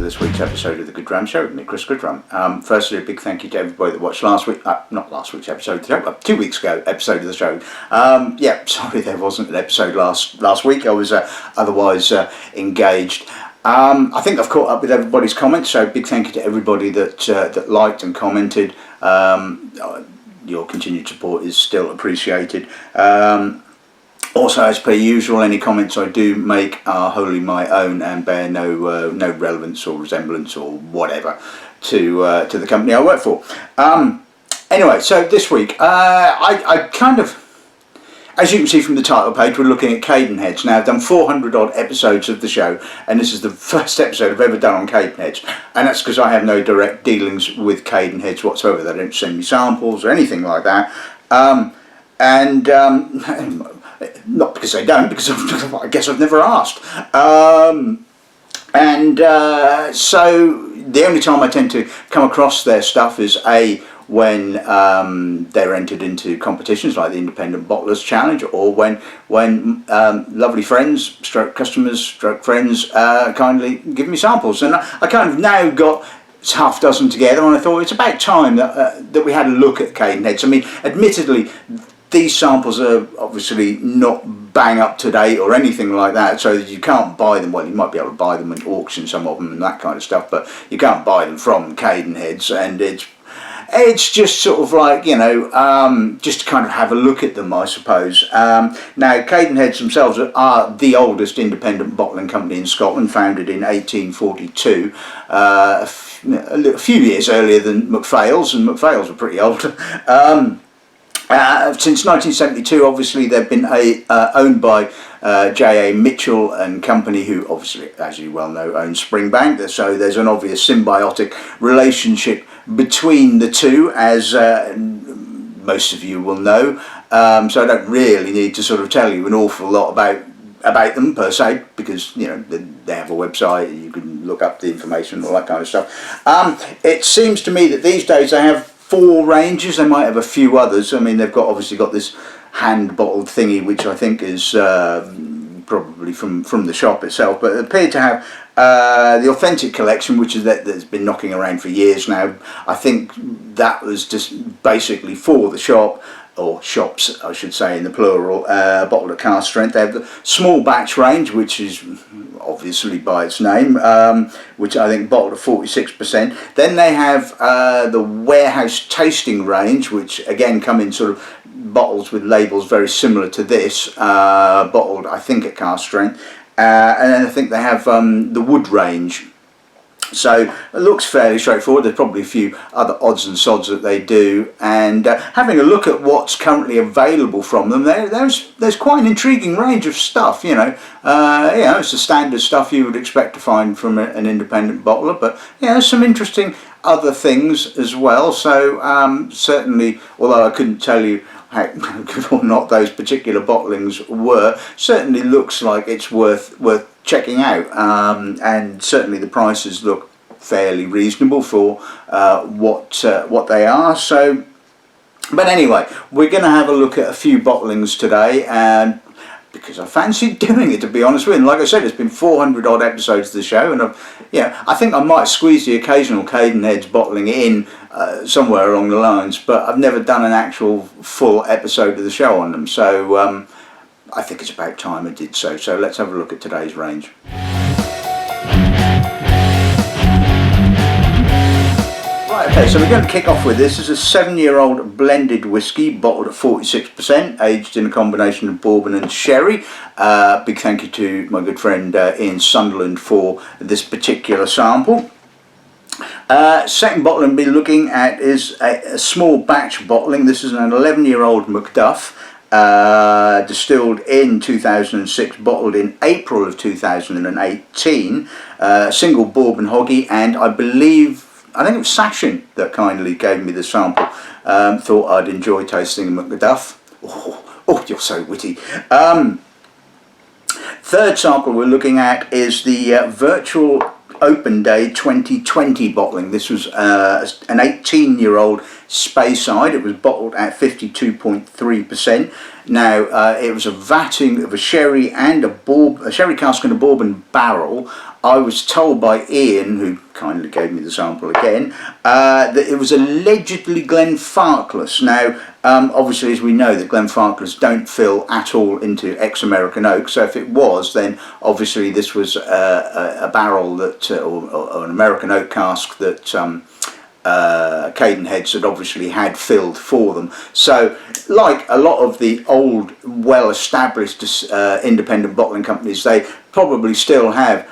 this week's episode of the Goodrum Show with me, Chris Goodrum. Firstly, a big thank you to everybody that watched last week, not last week's episode, 2 weeks ago episode of the show. Sorry there wasn't an episode last week. I was otherwise engaged. I think I've caught up with everybody's comments, so big thank you to everybody that liked and commented. Your continued support is still appreciated. Also, as per usual, any comments I do make are wholly my own and bear no relevance or resemblance or whatever to the company I work for. Anyway, so this week, I kind of, as you can see from the title page, we're looking at Cadenheads. Now, I've done 400 odd episodes of the show, and this is the first episode I've ever done on Cadenheads, and that's because I have no direct dealings with Cadenheads whatsoever. They don't send me samples or anything like that. Not because they don't, because I guess I've never asked. So the only time I tend to come across their stuff is when they're entered into competitions like the Independent Bottlers Challenge, or when lovely friends, stroke customers, stroke friends kindly give me samples. And I kind of now got half dozen together, and I thought it's about time that we had a look at Cadenheads. I mean, admittedly, these samples are obviously not bang up to date or anything like that, so that you can't buy them. Well, you might be able to buy them at auction, some of them, and that kind of stuff, but you can't buy them from Cadenheads, and it's just sort of like, you know, just to kind of have a look at them, I suppose. Now, Cadenheads themselves are the oldest independent bottling company in Scotland, founded in 1842, a few years earlier than McPhail's, and McPhail's are pretty old. Since 1972, obviously, they've been owned by J.A. Mitchell and Company, who obviously, as you well know, owns Springbank. So there's an obvious symbiotic relationship between the two, as most of you will know. So I don't really need to sort of tell you an awful lot about them per se, because, you know, they have a website, you can look up the information, all that kind of stuff. It seems to me that these days they have 4 ranges. They might have a few others. I mean, they've obviously got this hand bottled thingy, which I think is probably from the shop itself, but they appear to have the authentic collection, which is that's been knocking around for years now. I think that was just basically for the shop, or shops I should say in the plural, bottled at cask strength. They have the small batch range, which is obviously by its name, which I think bottled at 46%. Then they have the warehouse tasting range, which again come in sort of bottles with labels very similar to this, bottled I think at cask strength. And then I think they have the wood range. So it looks fairly straightforward. There's probably a few other odds and sods that they do, and having a look at what's currently available from them, there's quite an intriguing range of stuff. You know, it's the standard stuff you would expect to find from an independent bottler, but there's some interesting other things as well. So certainly, although I couldn't tell you how good or not those particular bottlings were, certainly looks like it's worth checking out, and certainly the prices look fairly reasonable for what they are. So, but anyway, we're going to have a look at a few bottlings today, and because I fancied doing it, to be honest with you. And like I said, it's been 400 odd episodes of the show, and I think I might squeeze the occasional Cadenheads bottling in somewhere along the lines, but I've never done an actual full episode of the show on them. So I think it's about time I did so. So let's have a look at today's range. Right, okay, so we're going to kick off with this. This is a 7-year-old blended whiskey, bottled at 46%, aged in a combination of bourbon and sherry. Big thank you to my good friend Ian Sunderland for this particular sample. Second bottle I'm going to be looking at is a small batch bottling. This is an 11-year-old Macduff, distilled in 2006, bottled in April of 2018, single bourbon hoggy, and I think it was Sachin that kindly gave me the sample. Thought I'd enjoy tasting a Macduff. Oh, you're so witty. Third sample we're looking at is the Virtual Open Day 2020 bottling. This was an 18-year-old Speyside. It was bottled at 52.3%. Now, it was a vatting of a sherry and a sherry cask and a bourbon barrel I was told by Ian, who kindly gave me the sample again, that it was allegedly Glenfarclas. Now, obviously, as we know, that Glenfarclas don't fill at all into ex-American oak, so if it was, then obviously this was a barrel that, or an American oak cask that Cadenheads had obviously had filled for them. So, like a lot of the old, well-established independent bottling companies, they probably still have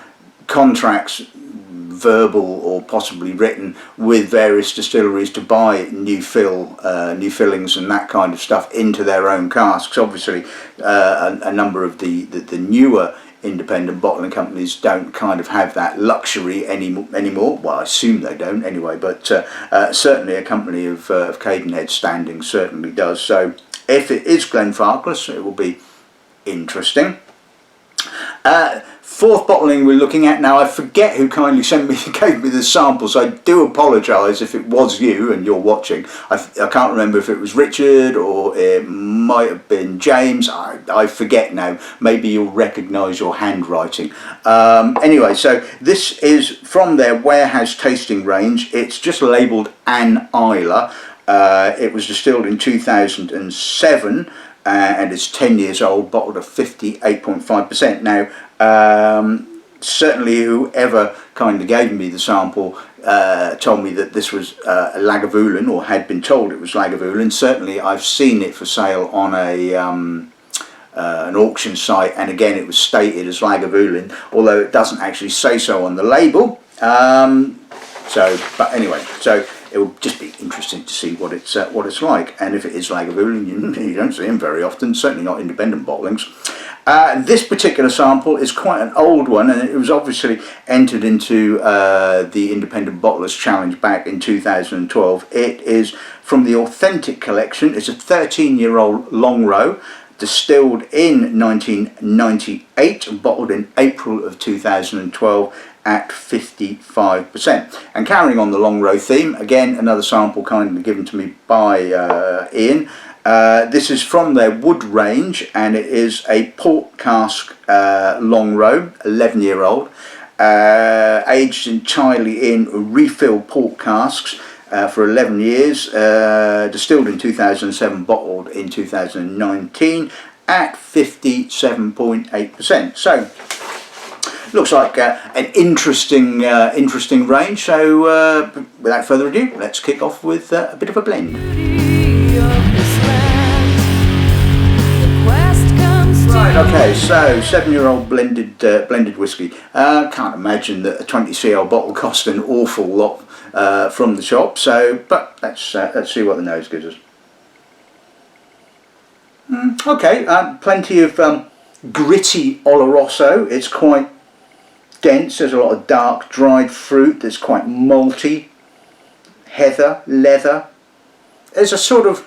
contracts, verbal or possibly written, with various distilleries to buy new fillings and that kind of stuff into their own casks. Obviously, a number of the newer independent bottling companies don't kind of have that luxury anymore. Well, I assume they don't anyway, but certainly a company of Cadenhead standing certainly does. So if it is Glenfarclas, it will be interesting. Fourth bottling we're looking at now, I forget who kindly gave me the sample, so I do apologise if it was you and you're watching. I can't remember if it was Richard or it might have been James. I forget now. Maybe you'll recognise your handwriting. Anyway, so this is from their warehouse tasting range. It's just labelled An Islay. It was distilled in 2007. And it's 10 years old, bottled at 58.5%. Now, certainly whoever kind of gave me the sample told me that this was a Lagavulin, or had been told it was Lagavulin. Certainly I've seen it for sale on an auction site, and again it was stated as Lagavulin, although it doesn't actually say so on the label. But anyway, so it will just be interesting to see what it's like, and if it is Lagavulin, you don't see them very often, certainly not independent bottlings. This particular sample is quite an old one, and it was obviously entered into the Independent Bottlers Challenge back in 2012. It is from the Authentic Collection. It's a 13-year-old Longrow, distilled in 1998 and bottled in April of 2012 at 55%. And carrying on the Longrow theme, again another sample kindly given to me by Ian. This is from their wood range, and it is a port cask Longrow, 11-year-old, aged entirely in refill port casks for 11 years, distilled in 2007, bottled in 2019 at 57.8%. So looks like an interesting range. So without further ado, let's kick off with a bit of a blend. Right, okay, so 7-year-old blended whiskey. Can't imagine that a 20cl bottle cost an awful lot from the shop. So, but let's see what the nose gives us. Okay, plenty of gritty Oloroso. It's quite dense. There's a lot of dark dried fruit. There's quite malty, heather, leather. There is a sort of,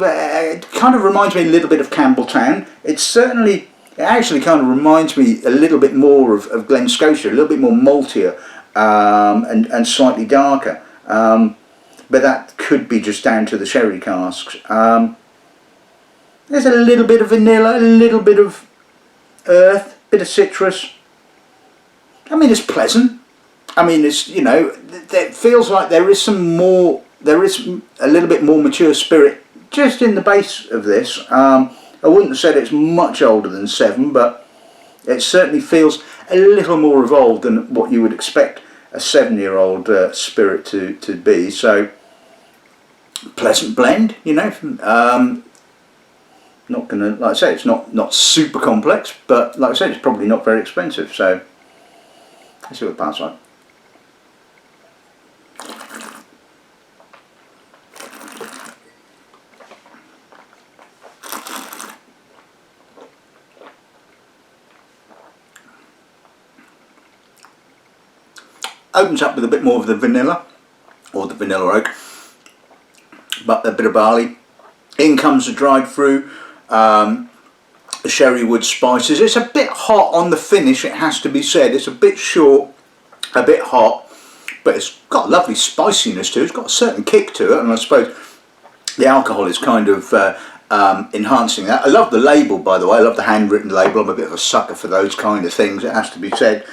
it kind of reminds me a little bit of Campbelltown. It actually kind of reminds me a little bit more of Glen Scotia, a little bit more maltier and slightly darker. But that could be just down to the sherry casks. There's a little bit of vanilla, a little bit of earth, bit of citrus. I mean, it's pleasant. I mean, it's, you know, it feels like there is a little bit more mature spirit just in the base of this. I wouldn't have said it's much older than 7, but it certainly feels a little more evolved than what you would expect a 7-year-old spirit to be. So, pleasant blend, you know. Not gonna, like I say, it's not super complex, but like I said, it's probably not very expensive. So let's see what the parts like. Opens up with a bit more of the vanilla, or the vanilla oak, but a bit of barley. In comes the dried fruit, the sherry wood spices. It's a bit hot on the finish, it has to be said. It's a bit short, a bit hot, but it's got a lovely spiciness to it. It's got a certain kick to it, and I suppose the alcohol is kind of enhancing that. I love the label, by the way. I love the handwritten label. I'm a bit of a sucker for those kind of things, it has to be said.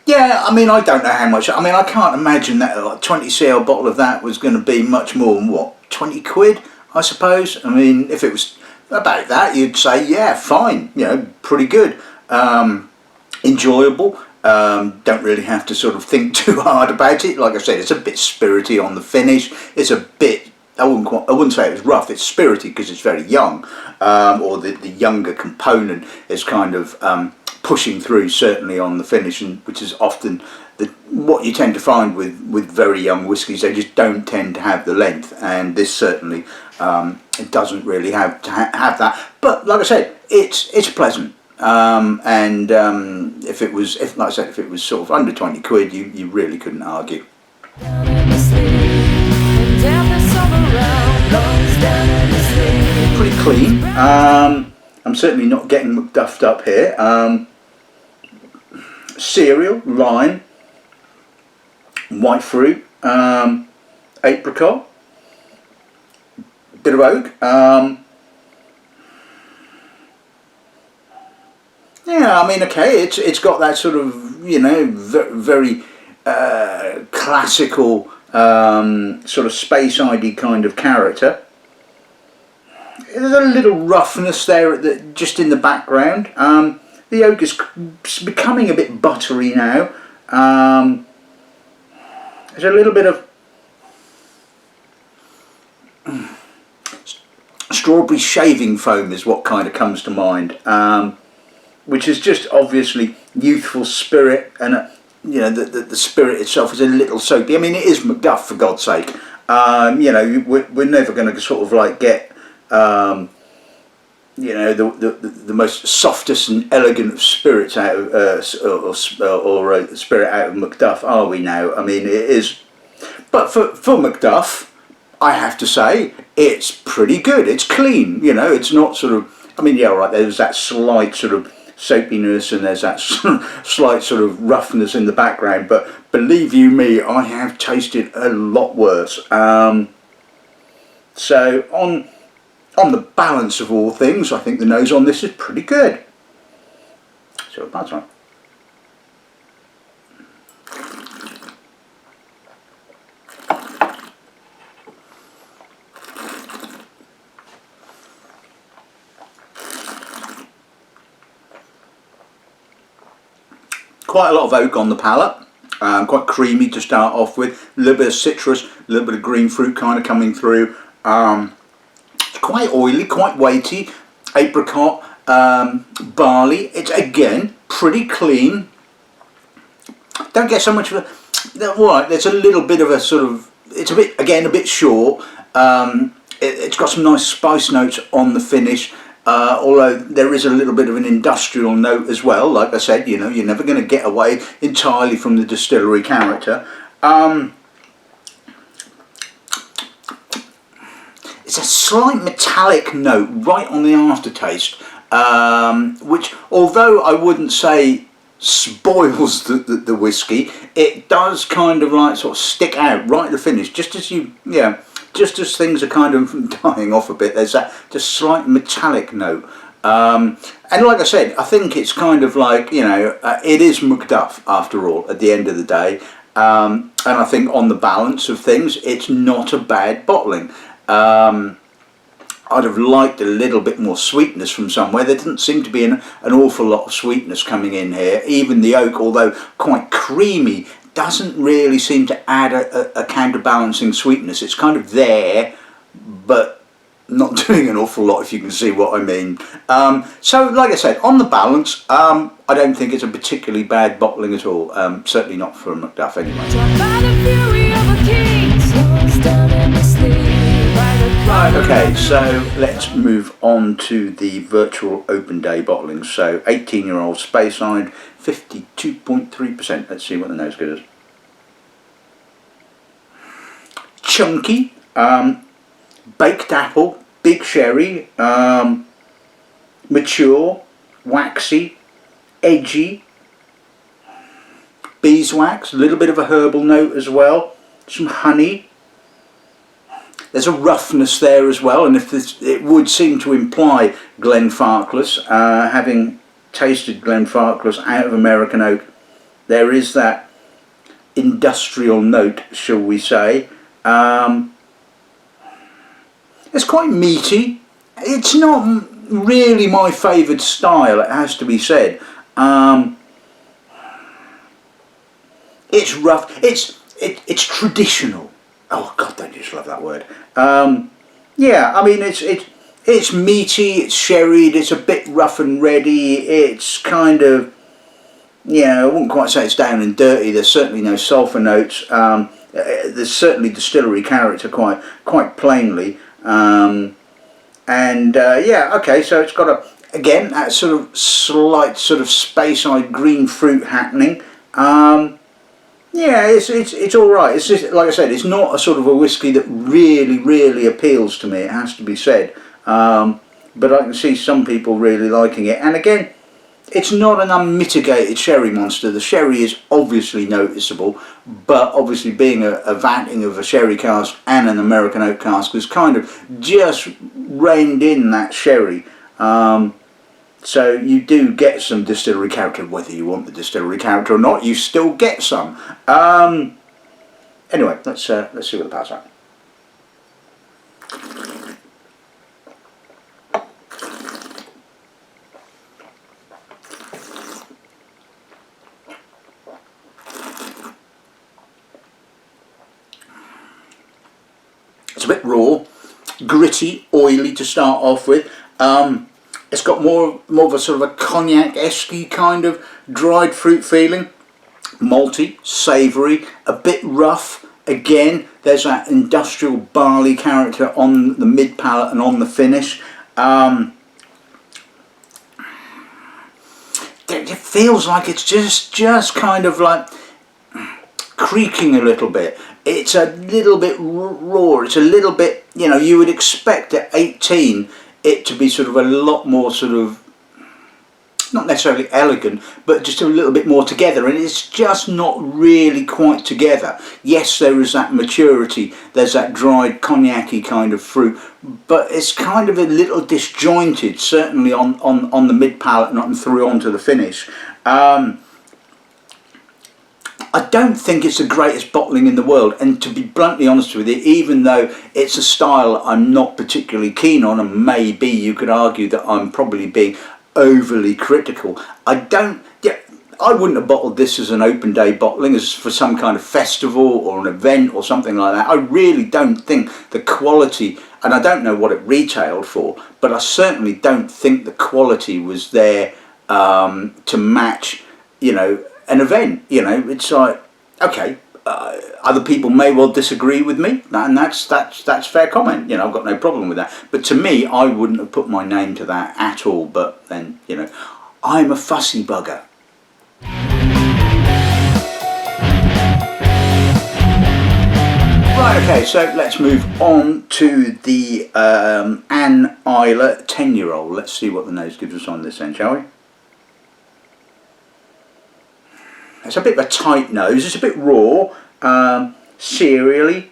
Yeah, I mean, I don't know how much. I mean, I can't imagine that a 20cl bottle of that was going to be much more than, what, 20 quid, I suppose. I mean, if it was about that, you'd say, yeah, fine, you know, pretty good. Enjoyable. Don't really have to sort of think too hard about it. Like I said, it's a bit spirity on the finish. It's a bit, I wouldn't say it was rough. It's spirity because it's very young, or the younger component is kind of pushing through, certainly on the finish, and which is often what you tend to find with very young whiskies. They just don't tend to have the length, and this certainly it doesn't really have to have that. But like I said, it's pleasant. If it was, like I said, if it was sort of under 20 quid, you really couldn't argue. Pretty clean. I'm certainly not getting Macduffed up here. Cereal, lime, white fruit, apricot, bit of oak. Yeah, I mean, okay, it's got that sort of, you know, very classical sort of Speyside kind of character. There's a little roughness there just in the background. The oak is becoming a bit buttery now. There's a little bit of strawberry shaving foam is what kind of comes to mind. Which is just obviously youthful spirit, and you know, the spirit itself is a little soapy. I mean, it is Macduff, for God's sake. You know, we're never going to sort of like get you know, the most softest and elegant of spirits out of spirit out of Macduff, are we now? I mean, it is, but for Macduff, I have to say it's pretty good. It's clean. You know, it's not sort of, I mean, yeah, all right, there's that slight sort of soapiness and there's that slight sort of roughness in the background, but believe you me, I have tasted a lot worse. So on the balance of all things, I think the nose on this is pretty good. So that's right. Quite a lot of oak on the palate, quite creamy to start off with, a little bit of citrus, a little bit of green fruit kind of coming through. It's quite oily, quite weighty, apricot, barley. It's again pretty clean. Don't get so much of a, right, there's a little bit of a sort of, it's a bit, again, a bit short. It's got some nice spice notes on the finish. Although there is a little bit of an industrial note as well. Like I said, you know, you're never going to get away entirely from the distillery character. It's a slight metallic note right on the aftertaste, which, although I wouldn't say spoils the whiskey, it does kind of like sort of stick out right at the finish, just as you, yeah, just as things are kind of dying off a bit. There's that just slight metallic note, and like I said, I think it's kind of like, you know, it is Macduff after all at the end of the day, and I think on the balance of things, it's not a bad bottling. I'd have liked a little bit more sweetness from somewhere. There didn't seem to be an awful lot of sweetness coming in here. Even the oak, although quite creamy, doesn't really seem to add a counterbalancing sweetness. It's kind of there, but not doing an awful lot, if you can see what I mean. So, like I said, on the balance, I don't think it's a particularly bad bottling at all. Certainly not for Macduff anyway. Right, okay, so let's move on to the virtual open day bottling. So 18-year-old Speyside, 52.3%. Let's see what the nose goes. Chunky, baked apple, big sherry, mature, waxy, edgy, beeswax, a little bit of a herbal note as well, some honey. there's a roughness there as well, and if this, it would seem to imply Glenfarclas, having tasted Glenfarclas out of American oak, there is that industrial note, shall we say. It's quite meaty. It's not really my favoured style, it has to be said. It's rough. It's traditional. Oh God, don't you just love that word? Yeah, I mean it's meaty. It's sherried. It's a bit rough and ready. It's kind of, yeah, I wouldn't quite say it's down and dirty. There's certainly no sulphur notes. There's certainly distillery character quite plainly. Yeah, okay, so it's got again that sort of slight sort of Speyside green fruit happening. Yeah, it's all right. It's just, like I said, it's not a sort of a whiskey that really appeals to me. It has to be said. But I can see some people really liking it. And again, it's not an unmitigated sherry monster. The sherry is obviously noticeable, but obviously being a vatting of a sherry cask and an American oak cask has kind of just reined in that sherry. So you do get some distillery character, whether you want the distillery character or not. You still get some. Anyway, let's see what the pass out. It's a bit raw, gritty, oily to start off with. It's got more of a sort of a cognac-esque kind of dried fruit feeling. Malty, savoury, a bit rough. Again, there's that industrial barley character on the mid palate and on the finish. It feels like it's just kind of like creaking a little bit. It's a little bit raw. It's a little bit, you know, you would expect at 18 it to be sort of a lot more sort of, not necessarily elegant, but just a little bit more together, and it's just not really quite together. Yes, there is that maturity, there's that dried cognac-y kind of fruit, but it's kind of a little disjointed, certainly on the mid palate and through onto the finish. I don't think it's the greatest bottling in the world, and to be bluntly honest with you, even though it's a style I'm not particularly keen on, and maybe you could argue that I'm probably being overly critical, I wouldn't have bottled this as an open day bottling, as for some kind of festival or an event or something like that. I really don't think the quality, and I don't know what it retailed for, but I certainly don't think the quality was there to match, you know, an event. You know, it's like, okay, other people may well disagree with me, and that's fair comment. You know, I've got no problem with that. But to me, I wouldn't have put my name to that at all. But then, you know, I'm a fussy bugger. Right, okay, so let's move on to the Anne Islay 10-year-old. Let's see what the nose gives us on this then, shall we? It's a bit of a tight nose, it's a bit raw, cereally.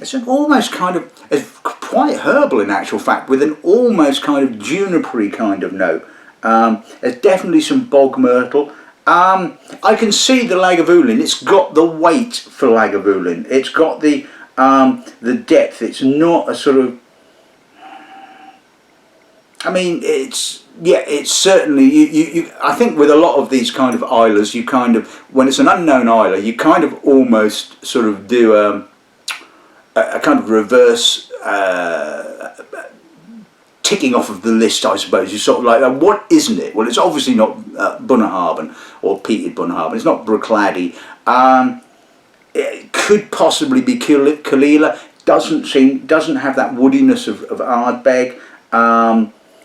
It's an almost kind of, it's quite herbal in actual fact, with an almost kind of junipery kind of note. There's definitely some bog myrtle. I can see the Lagavulin. It's got the weight for Lagavulin. It's got the depth. It's not a sort of, I mean, it's certainly, you I think with a lot of these kind of Islas, you kind of, when it's an unknown Isla, you kind of almost sort of do a kind of reverse ticking off of the list, I suppose. You're sort of like, what isn't it? Well, it's obviously not Bunnahabhain or peated Bunnahabhain. It's not Bruichladdich. It could possibly be Kalila. Doesn't have that woodiness of Ardbeg.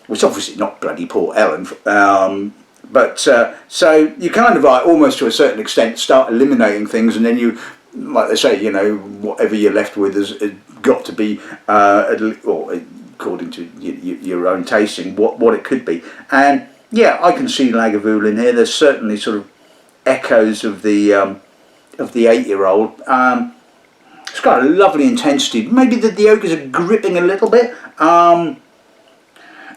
Which obviously not bloody Port Ellen, but so you kind of like almost to a certain extent start eliminating things, and then you, like they say, you know, whatever you're left with has got to be, or according to your own tasting, what it could be. And yeah, I can see Lagavulin here. There's certainly sort of echoes of the 8-year-old. It's got a lovely intensity. Maybe the oak is gripping a little bit. And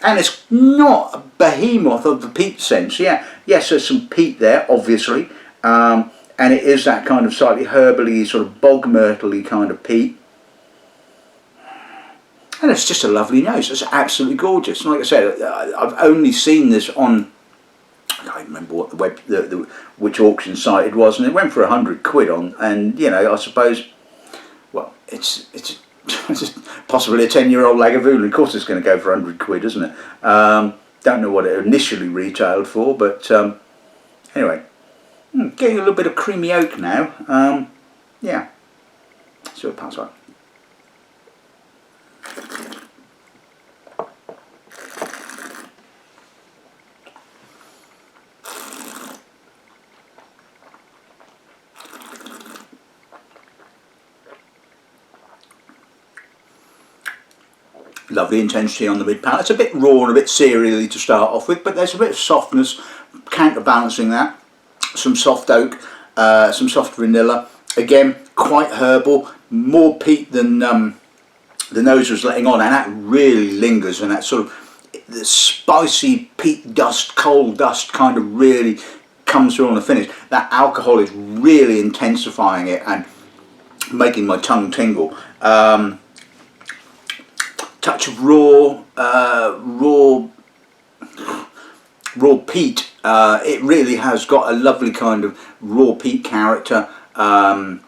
it's not a behemoth of the peat sense. Yeah, yes, there's some peat there, obviously. And it is that kind of slightly herbally, sort of bog myrtle-y kind of peat. And it's just a lovely nose. It's absolutely gorgeous. And like I said, I've only seen this on, I can't remember what which auction site it was, and it went for £100 on. And you know, I suppose, well, it's possibly a 10-year-old Lagavulin. Of course, it's going to go for £100, isn't it? Don't know what it initially retailed for, but anyway. Getting a little bit of creamy oak now. Yeah. See what it passes like. Lovely intensity on the mid palate. It's a bit raw and a bit cereally to start off with, but there's a bit of softness counterbalancing that. Some soft oak, some soft vanilla. Again, quite herbal, more peat than the nose was letting on, and that really lingers, and that sort of the spicy peat dust, coal dust kind of really comes through on the finish. That alcohol is really intensifying it and making my tongue tingle. Touch of raw peat. It really has got a lovely kind of raw peat character. A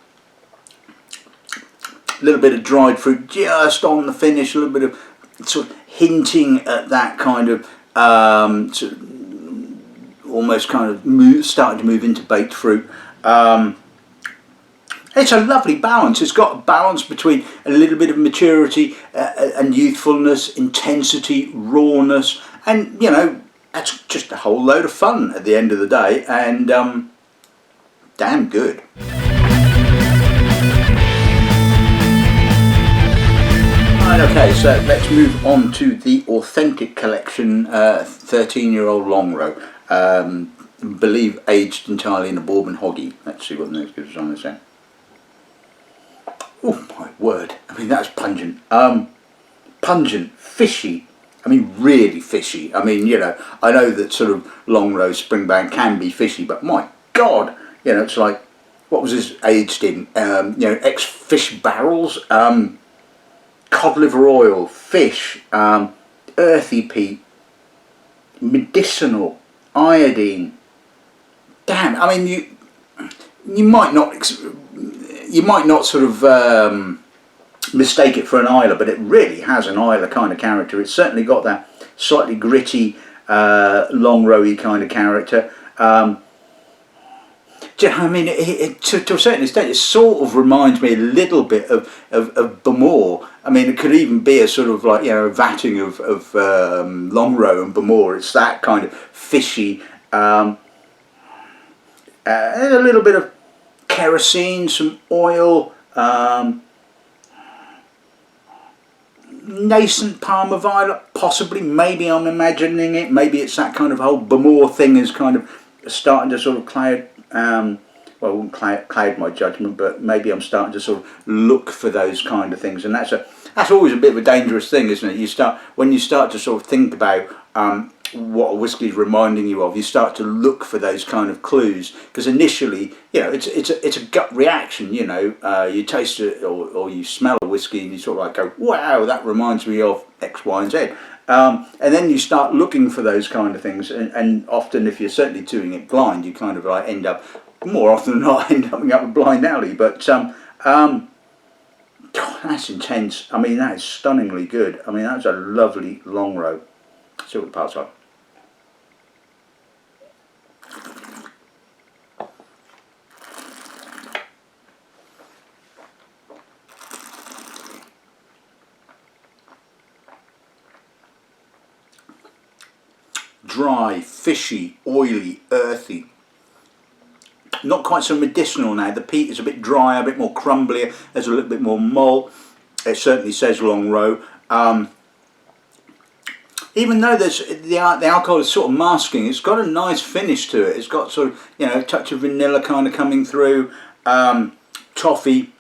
little bit of dried fruit just on the finish, a little bit of sort of hinting at that kind of sort of almost kind of starting to move into baked fruit. It's a lovely balance. It's got a balance between a little bit of maturity and youthfulness, intensity, rawness, and you know, that's just a whole load of fun at the end of the day, and damn good. Right, okay, so let's move on to the Authentic Collection 13-year-old Longrow. Believe aged entirely in a bourbon hoggy. Let's see what the next gives us on this end. Oh my word, I mean that's pungent. Pungent, fishy, I mean really fishy. I mean, you know, I know that sort of Longrow Springbank can be fishy, but my God, you know, it's like, what was this aged in? You know, ex-fish barrels, cod liver oil, fish, earthy peat, medicinal, iodine. Damn, I mean you might not sort of mistake it for an Islay, but it really has an Islay kind of character. It's certainly got that slightly gritty, Longrow-y kind of character. Do you know, I mean, to a certain extent, it sort of reminds me a little bit of Bamor. I mean, it could even be a sort of like, you know, a vatting of Longrow and Bamor. It's that kind of fishy, and a little bit of kerosene, some oil, nascent Parma violet, possibly. Maybe I'm imagining it. Maybe it's that kind of whole Bamor thing is kind of starting to sort of cloud. Well, I wouldn't cloud my judgment, but maybe I'm starting to sort of look for those kind of things, and that's always a bit of a dangerous thing, isn't it? When you start to sort of think about what a whiskey is reminding you of, you start to look for those kind of clues, because initially, you know, it's a gut reaction. You know, you taste it or you smell a whiskey and you sort of like go, wow, that reminds me of X, Y, and Z. And then you start looking for those kind of things, and often, if you're certainly doing it blind, you kind of like end up, more often than not, end up a blind alley. But God, that's intense. I mean, that is stunningly good. I mean, that's a lovely Longrow. See what the parts are. Dry, fishy, oily, earthy. Not quite so medicinal now. The peat is a bit drier, a bit more crumblier. There's a little bit more malt. It certainly says Longrow. Even though there's the alcohol is sort of masking, it's got a nice finish to it. It's got sort of, you know, a touch of vanilla kind of coming through, toffee.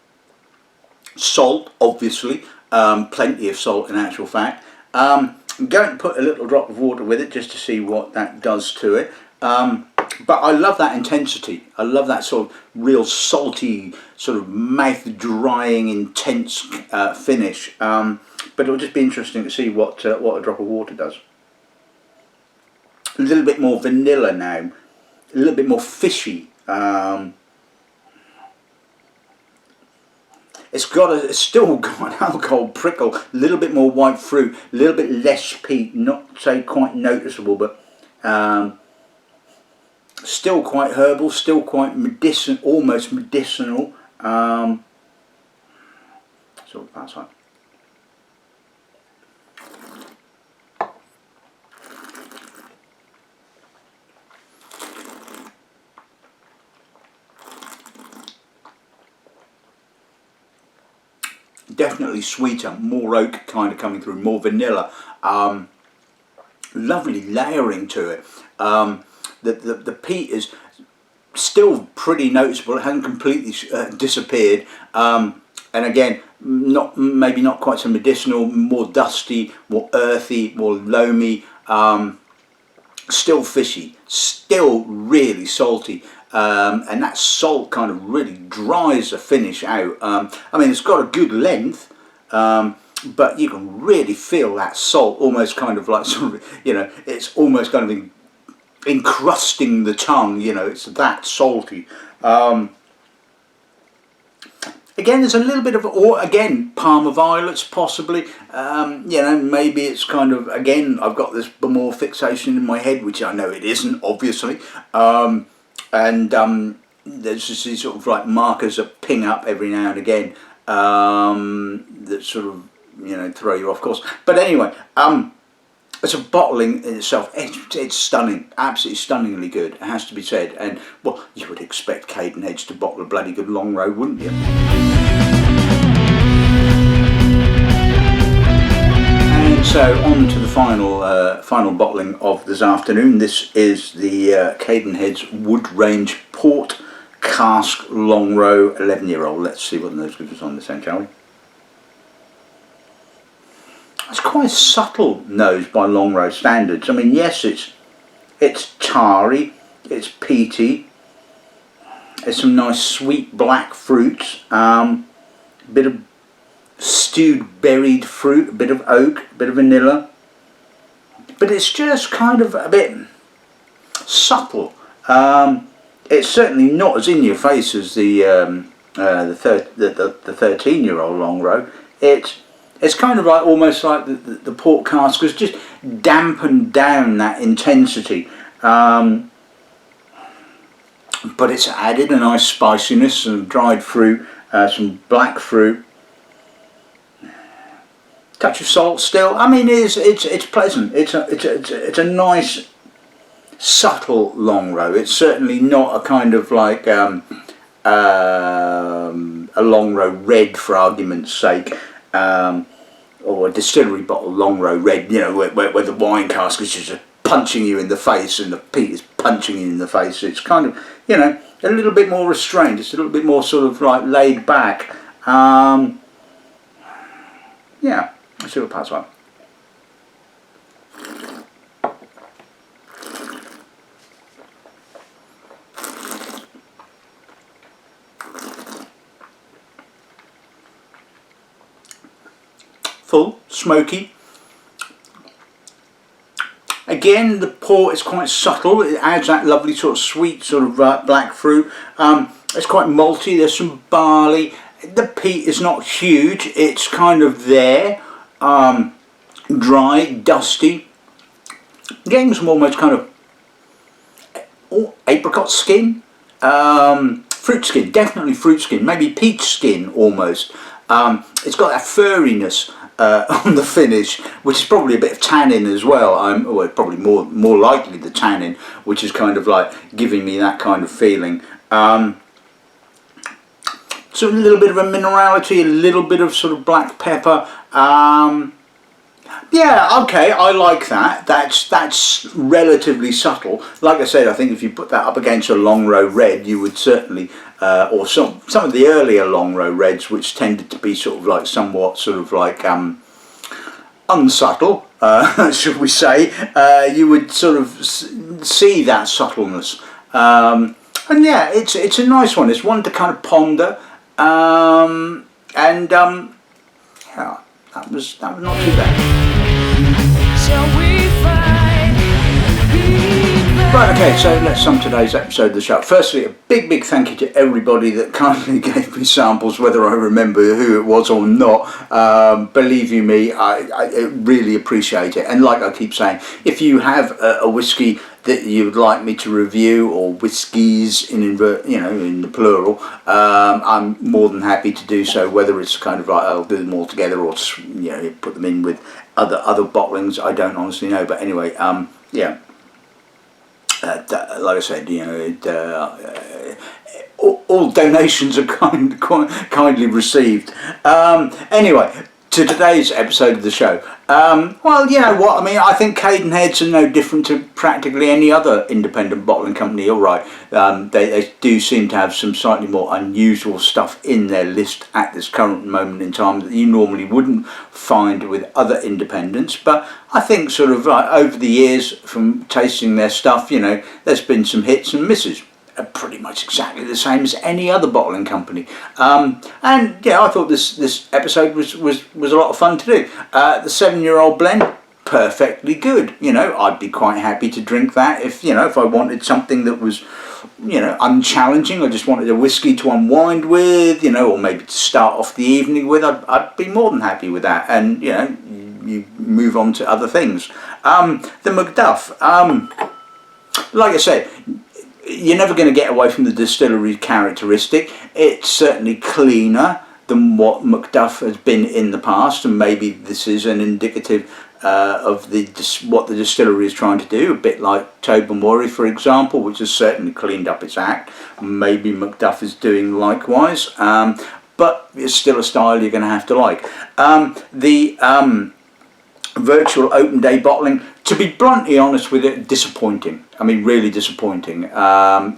Salt, obviously, plenty of salt in actual fact. I'm going to put a little drop of water with it just to see what that does to it. But I love that intensity. I love that sort of real salty, sort of mouth drying, intense finish. But it'll just be interesting to see what a drop of water does. A little bit more vanilla now, a little bit more fishy. It's still got an alcohol prickle, a little bit more white fruit, a little bit less peat, not say quite noticeable, but still quite herbal, still quite almost medicinal. So that's right. Definitely sweeter, more oak kind of coming through, more vanilla. Lovely layering to it. The peat is still pretty noticeable. It hasn't completely disappeared. And again, maybe not quite so medicinal, more dusty, more earthy, more loamy. Still fishy, still really salty. And that salt kind of really dries the finish out. I mean, it's got a good length, but you can really feel that salt almost kind of like sort of, you know, it's almost kind of encrusting the tongue, you know, it's that salty. Again, there's a little bit of, or again, Parma violets possibly. You know, maybe it's kind of, again, I've got this more fixation in my head, which I know it isn't, obviously. And there's just these sort of like markers that ping up every now and again that sort of, you know, throw you off course. But anyway, as a bottling in itself, it's stunning, absolutely stunningly good, it has to be said. And, well, you would expect Cadenheads to bottle a bloody good Longrow, wouldn't you? And so on to the final bottling of this afternoon. This is the Cadenheads Wood Range Port Cask Longrow 11-year-old. Let's see what the nose gives us on this end, shall we? It's quite a subtle nose by Longrow standards. I mean, yes, it's tarry, it's peaty, there's some nice sweet black fruits, bit of stewed berried fruit, a bit of oak, a bit of vanilla, but it's just kind of a bit subtle. It's certainly not as in your face as the 13-year-old Longrow. It's kind of like almost like the port cask has just dampened down that intensity, but it's added a nice spiciness, some dried fruit, some black fruit, touch of salt still. I mean, it's pleasant. It's a nice subtle Longrow. It's certainly not a kind of like a Longrow red, for argument's sake. Or a distillery bottle Longrow red, you know, where the wine cask is just punching you in the face and the peat is punching you in the face. It's kind of, you know, a little bit more restrained. It's a little bit more sort of like laid back. Yeah, let's see what pass on. Full, smoky. Again, the port is quite subtle. It adds that lovely sort of sweet sort of black fruit. It's quite malty. There's some barley. The peat is not huge. It's kind of there, dry, dusty. Getting some almost kind of apricot skin, fruit skin. Definitely fruit skin. Maybe peach skin almost. It's got that furriness on the finish, which is probably a bit of tannin as well. Well, probably more likely the tannin, which is kind of like giving me that kind of feeling. So a little bit of a minerality, a little bit of sort of black pepper. Yeah, okay, I like that. That's relatively subtle. Like I said, I think if you put that up against a Longrow red, you would certainly or some of the earlier Longrow Reds, which tended to be sort of like somewhat sort of like unsubtle, should we say, you would sort of see that subtleness. And yeah, it's a nice one. It's one to kind of ponder, and yeah, that was not too bad. Shall we find right, okay, so let's sum today's episode of the show. Firstly, a big thank you to everybody that kindly gave me samples, whether I remember who it was or not. Believe you me, I really appreciate it. And like I keep saying, if you have a whiskey that you would like me to review, or whiskies in the plural, I'm more than happy to do so. Whether it's kind of like I'll do them all together, or put them in with other bottlings, I don't honestly know. But anyway, yeah. Like I said, all donations are kindly received. Anyway, to today's episode of the show. Well, you know what, I mean, I think Cadenheads are no different to practically any other independent bottling company. All right, they do seem to have some slightly more unusual stuff in their list at this current moment in time that you normally wouldn't find with other independents. But I think sort of over the years from tasting their stuff, there's been some hits and misses. Pretty much exactly the same as any other bottling company, and yeah, I thought this episode was a lot of fun to do. The 7-year-old blend, perfectly good. I'd be quite happy to drink that if I wanted something that was unchallenging. I just wanted a whiskey to unwind with, or maybe to start off the evening with. I'd be more than happy with that, and you move on to other things. The Macduff, like I said, you're never going to get away from the distillery characteristic. It's certainly cleaner than what Macduff has been in the past, and maybe this is an indicative of what the distillery is trying to do, a bit like Tobermory, for example, which has certainly cleaned up its act. Maybe Macduff is doing likewise, but it's still a style you're going to have to like. The virtual open day bottling, to be bluntly honest with it, disappointing. I mean, really disappointing.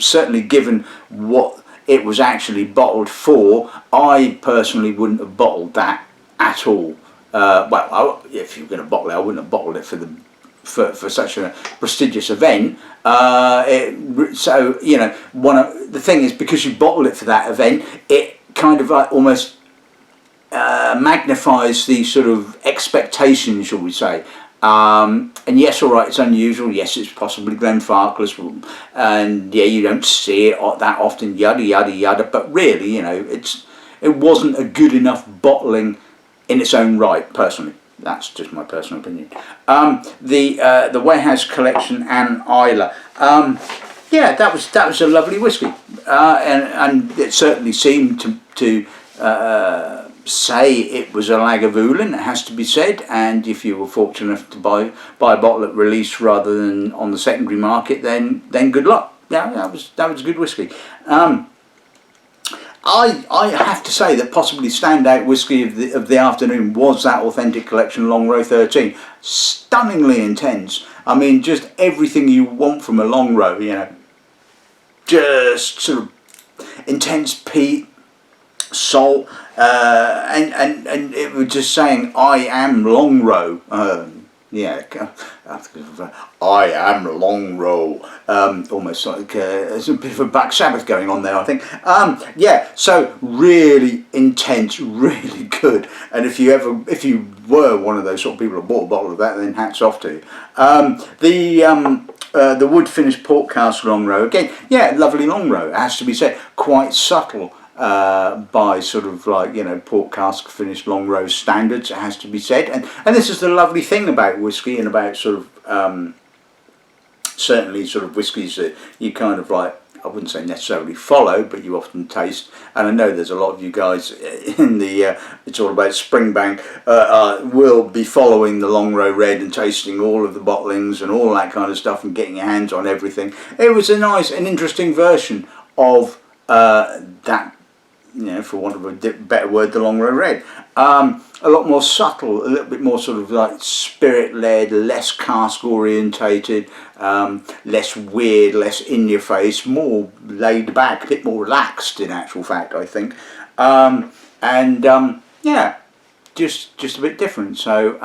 Certainly given what it was actually bottled for, I personally wouldn't have bottled that at all. If you were going to bottle it, I wouldn't have bottled it for such a prestigious event. So the thing is, because you bottle it for that event, it kind of like almost magnifies the sort of expectation, shall we say. And yes, all right, it's unusual. Yes, it's possibly Glenfarclas, and yeah, you don't see it that often. Yada yada yada. But really, it wasn't a good enough bottling in its own right. Personally, that's just my personal opinion. The Warehouse Collection and Islay. Yeah, that was a lovely whiskey, and it certainly seemed to say it was a Lagavulin, it has to be said. And if you were fortunate enough to buy a bottle at release rather than on the secondary market, then good luck. Yeah, that was a good whiskey. I have to say that possibly standout whiskey of the afternoon was that Authentic Collection Longrow 13. Stunningly intense. I mean, just everything you want from a Longrow. Just sort of intense peat, salt, and it was just saying, I am Longrow. I am Longrow. Almost like there's a bit of a Black Sabbath going on there, I think. Yeah, so really intense, really good. And if you were one of those sort of people that bought a bottle of that, then hats off to you. The wood finished port cask Longrow, again, yeah, lovely Longrow, it has to be said, quite subtle. By sort of like port cask finished Longrow standards, it has to be said, and this is the lovely thing about whiskey and about sort of certainly sort of whiskies that you kind of like, I wouldn't say necessarily follow, but you often taste. And I know there's a lot of you guys in the it's all about Springbank will be following the Longrow Red and tasting all of the bottlings and all that kind of stuff and getting your hands on everything. It was a nice and interesting version of that for want of a better word, the Longrow Red. A lot more subtle, a little bit more sort of like spirit-led, less cask-orientated, less weird, less in-your-face, more laid back, a bit more relaxed in actual fact, I think. Yeah, just a bit different. So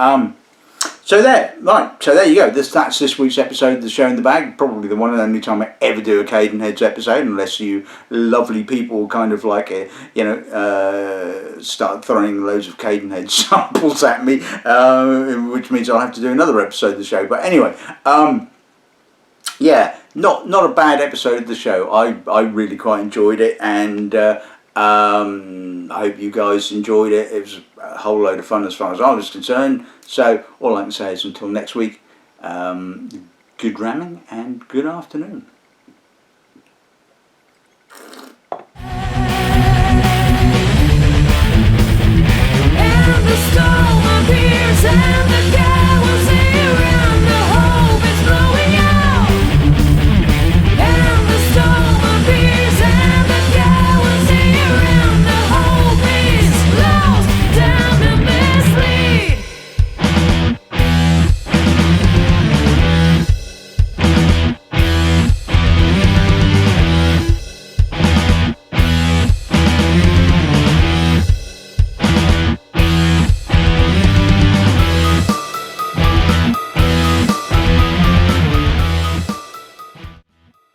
there you go. That's this week's episode of The Show in the Bag. Probably the one and only time I ever do a Cadenheads episode, unless you lovely people kind of like start throwing loads of Cadenhead samples at me, which means I'll have to do another episode of the show. But anyway, yeah, not a bad episode of the show. I really quite enjoyed it, and I hope you guys enjoyed it. It was a whole load of fun as far as I was concerned. So all I can say is until next week, good ramming and good afternoon.